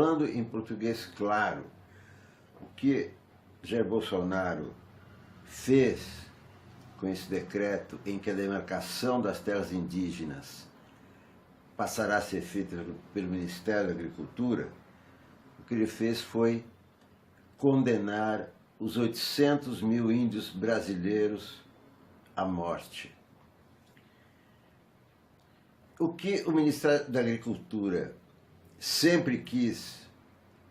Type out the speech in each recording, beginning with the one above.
Falando em português claro, o que Jair Bolsonaro fez com esse decreto em que a demarcação das terras indígenas passará a ser feita pelo Ministério da Agricultura, o que ele fez foi condenar os 800 mil índios brasileiros à morte. O que o Ministério da Agricultura sempre quis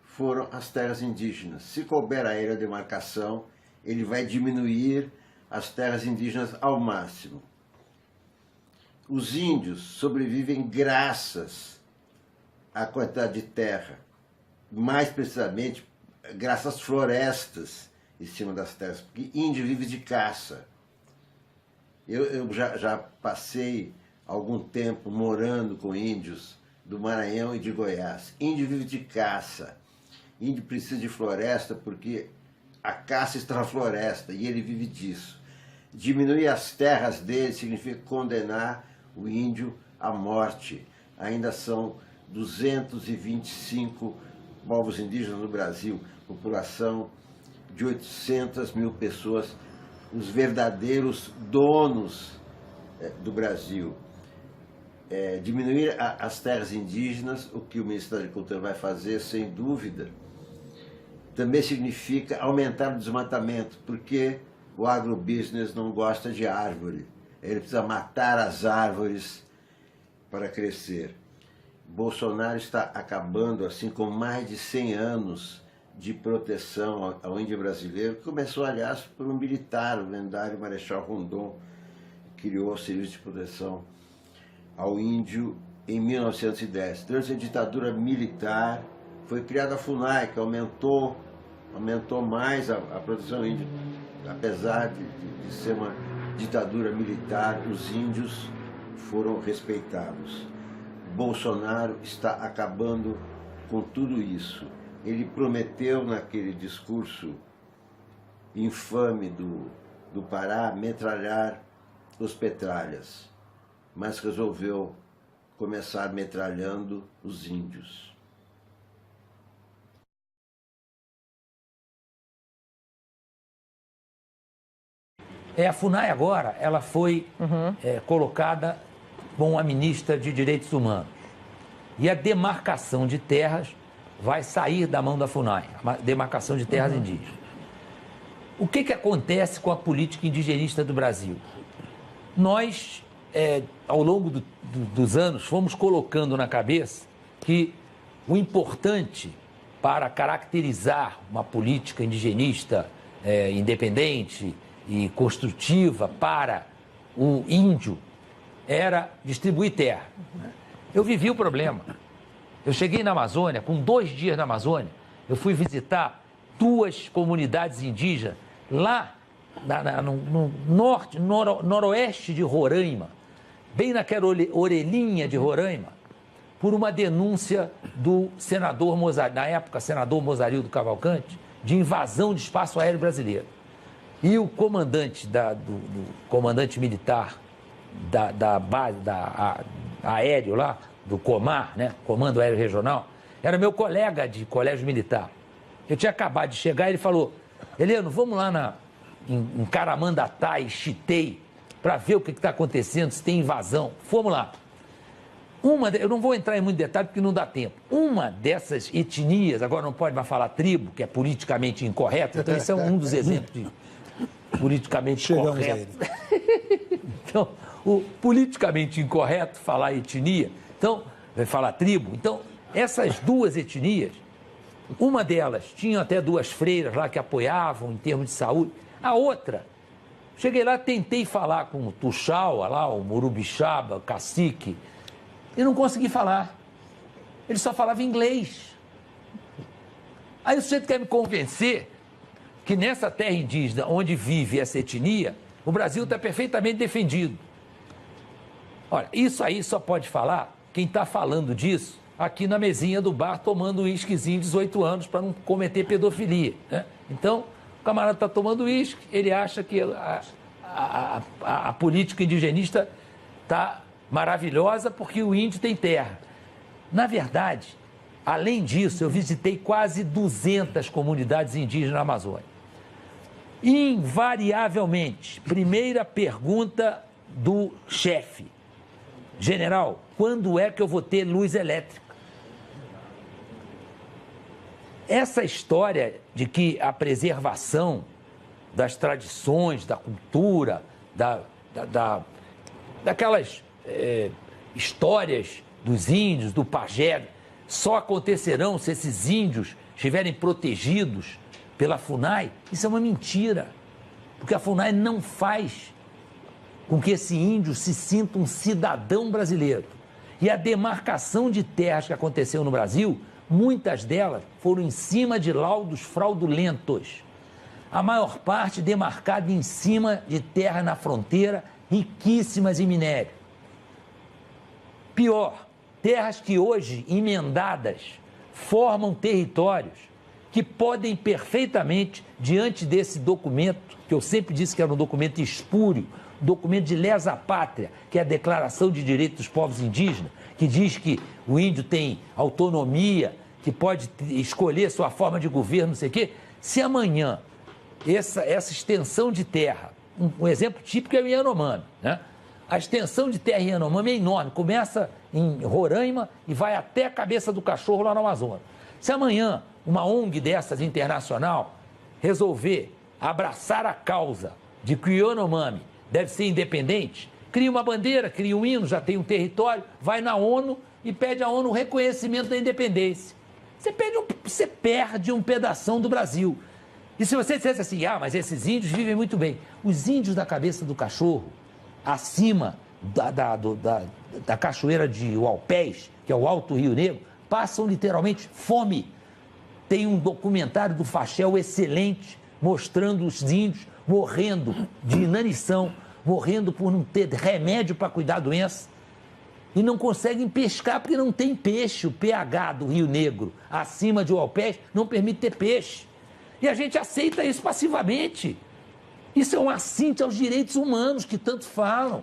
foram as terras indígenas. Se couber a ele a demarcação, ele vai diminuir as terras indígenas ao máximo. Os índios sobrevivem graças à quantidade de terra, mais precisamente graças às florestas em cima das terras, porque índio vive de caça. Eu já passei algum tempo morando com índios do Maranhão e de Goiás. Índio vive de caça. Índio precisa de floresta porque a caça está na floresta e ele vive disso. Diminuir as terras dele significa condenar o índio à morte. Ainda são 225 povos indígenas no Brasil, população de 800 mil pessoas, os verdadeiros donos do Brasil. Diminuir as terras indígenas, o que o Ministério da Agricultura vai fazer, sem dúvida, também significa aumentar o desmatamento, porque o agrobusiness não gosta de árvore. Ele precisa matar as árvores para crescer. Bolsonaro está acabando assim com mais de 100 anos de proteção ao índio brasileiro. Começou, aliás, por um militar, o lendário Marechal Rondon, que criou o Serviço de Proteção ao Índio em 1910. Durante a ditadura militar foi criada a FUNAI, que aumentou mais a proteção ao índio. Apesar de ser uma ditadura militar, os índios foram respeitados. Bolsonaro está acabando com tudo isso. Ele prometeu naquele discurso infame do Pará metralhar os petralhas, mas resolveu começar metralhando os índios. A FUNAI agora, ela foi colocada como a ministra de Direitos Humanos. E a demarcação de terras vai sair da mão da FUNAI, a demarcação de terras indígenas. O que acontece com a política indigenista do Brasil? Nós, ao longo dos anos, fomos colocando na cabeça que o importante para caracterizar uma política indigenista independente e construtiva para o índio era distribuir terra. Eu vivi o problema. Eu cheguei na Amazônia, com 2 dias na Amazônia, eu fui visitar 2 comunidades indígenas lá no noroeste de Roraima, bem naquela orelhinha de Roraima, por uma denúncia do senador na época, senador Mozarildo Cavalcante, de invasão de espaço aéreo brasileiro. E o comandante do comandante militar da base aéreo lá, do Comar, né, Comando Aéreo Regional, era meu colega de colégio militar. Eu tinha acabado de chegar e ele falou: Heleno, vamos lá em Caramandatá e Chitei para ver o que está acontecendo, se tem invasão. Fomos lá. Eu não vou entrar em muito detalhe porque não dá tempo. Uma dessas etnias, agora não pode mais falar tribo, que é politicamente incorreto, então esse é um dos exemplos de politicamente incorreto. Então, o politicamente incorreto falar etnia, então, vai falar tribo. Então, essas 2 etnias, uma delas tinha até 2 freiras lá que apoiavam em termos de saúde. A outra, cheguei lá, tentei falar com o Tuxaua lá, o Murubixaba, o cacique, e não consegui falar. Ele só falava inglês. Aí o sujeito quer me convencer que nessa terra indígena onde vive essa etnia, o Brasil está perfeitamente defendido. Olha, isso aí só pode falar quem está falando disso aqui na mesinha do bar, tomando um uísquezinho de 18 anos para não cometer pedofilia, né? Então, o camarada está tomando uísque, ele acha que a política indigenista está maravilhosa porque o índio tem terra. Na verdade, Além disso, eu visitei quase 200 comunidades indígenas na Amazônia. Invariavelmente, primeira pergunta do chefe: general, quando é que eu vou ter luz elétrica? Essa história de que a preservação das tradições, da cultura, daquelas histórias dos índios, do pajé, só acontecerão se esses índios estiverem protegidos pela FUNAI, isso é uma mentira, porque a FUNAI não faz com que esse índio se sinta um cidadão brasileiro. E a demarcação de terras que aconteceu no Brasil, muitas delas foram em cima de laudos fraudulentos. A maior parte demarcada em cima de terras na fronteira, riquíssimas em minério. Pior, terras que hoje, emendadas, formam territórios que podem perfeitamente, diante desse documento, que eu sempre disse que era um documento espúrio, documento de lesa pátria, que é a Declaração de Direitos dos Povos Indígenas, que diz que o índio tem autonomia, que pode escolher sua forma de governo, não sei o quê. Se amanhã essa extensão de terra, um exemplo típico é o Yanomami, né? A extensão de terra em Yanomami é enorme, começa em Roraima e vai até a Cabeça do Cachorro lá no Amazonas. Se amanhã uma ONG dessas internacional resolver abraçar a causa de que o Yanomami deve ser independente, cria uma bandeira, cria um hino, já tem um território, vai na ONU e pede à ONU o reconhecimento da independência. Você perde um pedação do Brasil. E se você dissesse assim, mas esses índios vivem muito bem. Os índios da Cabeça do Cachorro, acima da cachoeira de Uaupés, que é o Alto Rio Negro, passam literalmente fome. Tem um documentário do Fachel excelente, mostrando os índios morrendo de inanição, morrendo por não ter remédio para cuidar da doença, e não conseguem pescar porque não tem peixe. O pH do Rio Negro, acima de Uaupés, não permite ter peixe. E a gente aceita isso passivamente. Isso é um assinte aos direitos humanos que tanto falam.